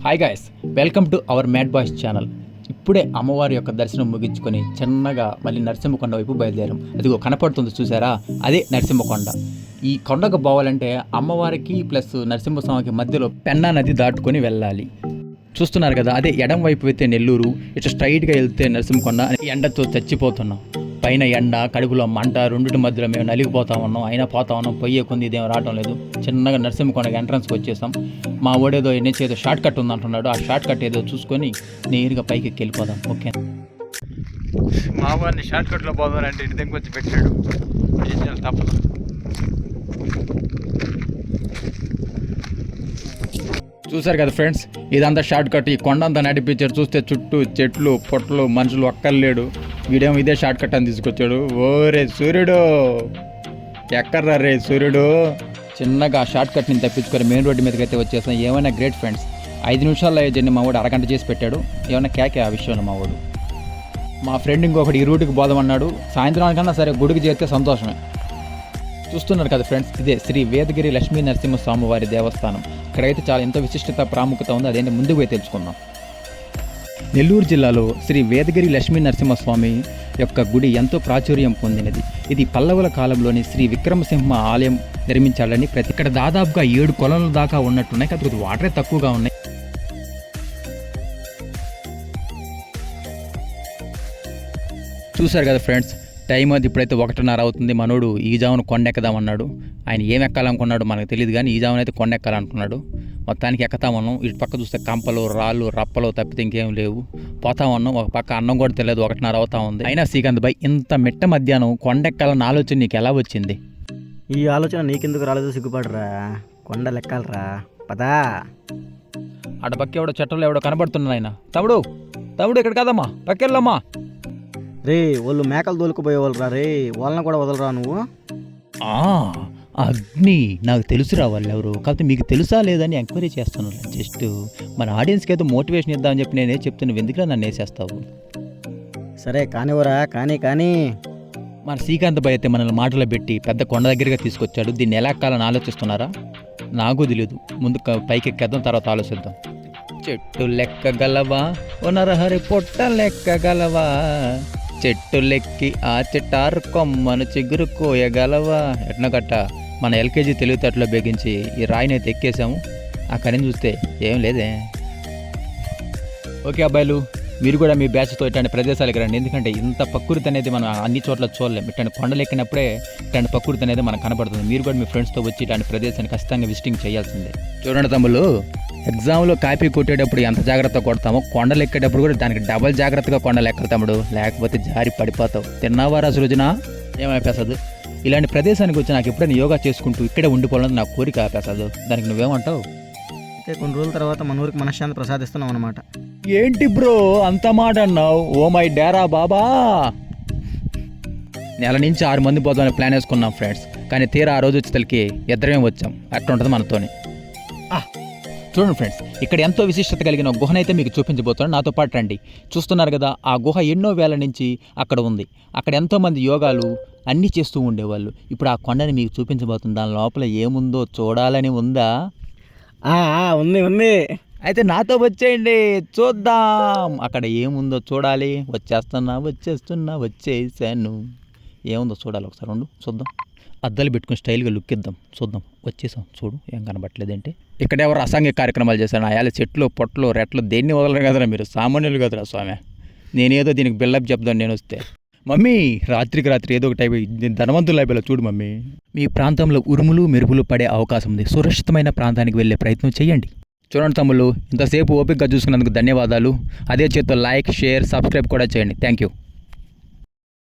Hi guys, welcome to our mad boys channel. ఇప్పుడే అమ్మవారి యొక్క దర్శనం ముగించుకొని చిన్నగా మళ్ళీ నరసింహకొండ వైపు బయలుదేరాం. అదిగో కనపడుతుంది చూసారా, అదే నరసింహకొండ. ఈ కొండకు పోవాలంటే అమ్మవారికి ప్లస్ నరసింహస్వామికి మధ్యలో పెన్నా నది దాటుకొని వెళ్ళాలి. చూస్తున్నారు కదా, అదే ఎడం వైపు అయితే నెల్లూరు, ఇటు స్ట్రైట్గా వెళ్తే నరసింహకొండ. ఎండతో చచ్చిపోతున్నాం, పైన ఎండ కడుపులో మంట, రెండింటి మధ్యలో మేము నలిగిపోతా ఉన్నాం. అయినా పోతా ఉన్నాం, పొయ్యే కొంది ఇదేం రావడం లేదు. చిన్నగా నరసింహకొండకి ఎంట్రన్స్కి వచ్చేసాం. మా ఓడేదో ఎన్నించి ఏదో షార్ట్ కట్ ఉందంటున్నాడు, ఆ షార్ట్ కట్ ఏదో చూసుకొని నేరుగా పైకి వెళ్ళిపోదాం. ఓకే, మా వాడిని షార్ట్ కట్లో పోదానంటే ఇంటి దగ్గర వచ్చి పెట్టాడు, ఏం చేయాలి తప్పదు. చూసారు కదా ఫ్రెండ్స్, ఇదంతా షార్ట్ కట్. ఈ కొండ అంతా నడిపించారు, చూస్తే చుట్టూ చెట్లు పొట్లు మనుషులు ఒక్కర్లేడు. వీడేమో ఇదే షార్ట్ కట్ అని తీసుకొచ్చాడు. ఓరే సూర్యుడు, ఎక్కర్రా రే సూర్యుడు. చిన్నగా షార్ట్ కట్ని తప్పించుకొని మెయిన్ రోడ్డు మీదకి అయితే వచ్చేసాం. ఏమైనా గ్రేట్ ఫ్రెండ్స్, 5 నిమిషాల్లో జర్నీ మా వాడు అరగంట చేసి పెట్టాడు. ఏమైనా కేకే ఆ విషయంలో మా వాడు. మా ఫ్రెండ్ ఇంకొకటి ఈ రూట్కి పోదామన్నాడు. సాయంత్రానికన్నా సరే గుడికి చేరితే సంతోషమే. చూస్తున్నారు కదా ఫ్రెండ్స్, ఇదే శ్రీ వేదగిరి లక్ష్మీ నరసింహస్వామి వారి దేవస్థానం. ఇక్కడైతే చాలా ఎంతో విశిష్టత ప్రాముఖ్యత ఉంది, అదేంటి ముందుకు పోయి తెలుసుకుందాం. నెల్లూరు జిల్లాలో శ్రీ వేదగిరి లక్ష్మీ నరసింహస్వామి యొక్క గుడి ఎంతో ప్రాచుర్యం పొందినది. ఇది పల్లవుల కాలంలోని శ్రీ విక్రమసింహ ఆలయం నిర్మించాలని ఇక్కడ దాదాపుగా 7 కొలనుల దాకా ఉన్నట్టున్నాయి. కాకపోతే వాటరే తక్కువగా ఉన్నాయి. చూశారు కదా ఫ్రెండ్స్, టైం అది ఇప్పుడైతే 1:30 అవుతుంది. మనోడు ఈ జామున కొండెక్కదామన్నాడు. ఆయన ఏం ఎక్కాలనుకున్నాడు మనకు తెలియదు, కానీ ఈ జామున అయితే కొండెక్కాలనుకున్నాడు. మొత్తానికి ఎక్కుతా ఉన్నాం. ఇటు పక్క చూస్తే కంపలు రాళ్ళు రప్పలు తప్పితే ఇంకేం లేవు. పోతా ఉన్నాం. ఒక పక్క అన్నం కూడా తెలియదు, 1:30 అవుతా ఉంది. అయినా శ్రీకాంత్ భాయ్, ఇంత మిట్ట మధ్యాహ్నం కొండెక్కాలన్న ఆలోచన నీకు ఎలా వచ్చింది? ఈ ఆలోచన నీకెందుకు రాలేదో సిగ్గుపడరా, కొండ లెక్కాలరా పదా. అటు పక్క ఎవడో చెట్టలో ఎవడో కనబడుతున్నాడు. ఆయన తమ్ముడు తమ్ముడు ఇక్కడ కదమ్మా, పక్కెళ్ళమ్మా. రే, వాళ్ళు మేకలు దోలుకుపోయేవాళ్ళు రా రే, వాళ్ళని కూడా వదలరా నువ్వు. అగ్ని నాకు తెలుసు రావాలి ఎవరు, కాకపోతే మీకు తెలుసా లేదని ఎంక్వైరీ చేస్తున్నాను. జస్ట్ మన ఆడియన్స్కి అయితే మోటివేషన్ ఇద్దామని చెప్పి నేనే చెప్తున్నాను, ఎందుకు నన్ను వేసేస్తావు? సరే కానివరా, కానీ మన శ్రీకాంత్ భాయ్ అయితే మనల్ని మాటలో పెట్టి పెద్ద కొండ దగ్గరగా తీసుకొచ్చాడు. దీన్ని ఎలా ఎక్కాలని ఆలోచిస్తున్నారా? నాకు తెలియదు. ముందు పైకి ఎక్కేద్దాం, తర్వాత ఆలోచిద్దాం. చెట్టు లెక్కగలవా ఓ నరహరి, పొట్ట లెక్కగలవా, చెట్టు లెక్కి ఆ చెట్టారు కొమ్మను చిగురు కోయగలవా. ఎట్నగట్ట మన ఎల్కేజీ తెలివితేటలో బెగించి ఈ రాయిని అయితే ఎక్కేసాము. ఆ కనీని చూస్తే ఏం లేదే. ఓకే అబ్బాయిలు, మీరు కూడా మీ బ్యాచ్తో ఇట్లాంటి ప్రదేశాలకు రండి. ఎందుకంటే ఇంత ప్రకృతి అనేది మనం అన్ని చోట్ల చూడలేము. ఇట్లాంటి కొండలు ఎక్కినప్పుడే ఇట్లాంటి ప్రకృతి అనేది మనకు కనపడుతుంది. మీరు కూడా మీ ఫ్రెండ్స్తో వచ్చి ఇట్లాంటి ప్రదేశాన్ని ఖచ్చితంగా విజిటింగ్ చేయాల్సిందే. చూడండి తమ్ముళ్ళు, ఎగ్జామ్లో కాపీ కొట్టేటప్పుడు ఎంత జాగ్రత్త కొడతామో, కొండలు ఎక్కేటప్పుడు కూడా దానికి డబల్ జాగ్రత్తగా కొండలు ఎక్కలు తమ్ముడు, లేకపోతే జారి పడిపోతావు. తిన్నావారా సృజన? ఏమైపోతుంది? ఇలాంటి ప్రదేశానికి వచ్చి నాకు ఎప్పుడైనా యోగా చేసుకుంటూ ఇక్కడే ఉండిపోవాలని నాకు కోరిక ఆపేసాదు. దానికి నువ్వేమంటావు? అయితే కొన్ని రోజుల తర్వాత మన ఊరికి మనశ్శాంతి ప్రసాదిస్తున్నాం అనమాట. ఏంటి బ్రో అంత మాట అన్నావు? Oh my Dera Baba. నెల నుంచి 6 మంది పోదామని ప్లాన్ వేసుకున్నాం ఫ్రెండ్స్, కానీ తీరా ఆ రోజు వచ్చి తలకి ఇద్దరమే వచ్చాం. అట్లా ఉంటుంది మనతోని. చూడండి ఫ్రెండ్స్, ఇక్కడ ఎంతో విశిష్టత కలిగిన ఒక గుహనైతే మీకు చూపించబోతున్నాను. నాతో పాటు రండి. చూస్తున్నారు కదా, ఆ గుహ ఎన్నో వేల నుంచి అక్కడ ఉంది. అక్కడ ఎంతోమంది యోగాలు అన్నీ చేస్తూ ఉండేవాళ్ళు. ఇప్పుడు ఆ కొండని మీకు చూపించబోతుంది. దాని లోపల ఏముందో చూడాలని ఉందా? ఉంది. అయితే నాతో వచ్చేయండి, చూద్దాం అక్కడ ఏముందో చూడాలి. వచ్చేసాను. ఏముందో చూడాలి, ఒకసారి ఉండు చూద్దాం. అద్దాలు పెట్టుకుని స్టైల్గా లుక్ ఇద్దాం, చూద్దాం. వచ్చేసాం, చూడు ఏం కనబట్టలేదేంటి. ఇక్కడ ఎవరు అసాంఘిక కార్యక్రమాలు చేశారు? అయాల చెట్లు పొట్లు రెట్లు దేన్ని వదలరు కదరా మీరు, సామాన్యులు కదరా స్వామి. నేనేదో దీనికి బిల్డప్ చెప్దాను నేను వస్తే. మమ్మీ, రాత్రికి రాత్రి ఏదో ఒకటి అయిపోయి ధనవంతులు అయిపోయి చూడు మమ్మీ. మీ ప్రాంతంలో ఉరుములు మెరుపులు పడే అవకాశం ఉంది. సురక్షితమైన ప్రాంతానికి వెళ్ళే ప్రయత్నం చేయండి. చూడండి తమ్ముళ్ళు, ఇంతసేపు ఓపికగా చూసుకున్నందుకు ధన్యవాదాలు. అదే చేత్తో లైక్, షేర్, సబ్స్క్రైబ్ కూడా చేయండి. Thank you.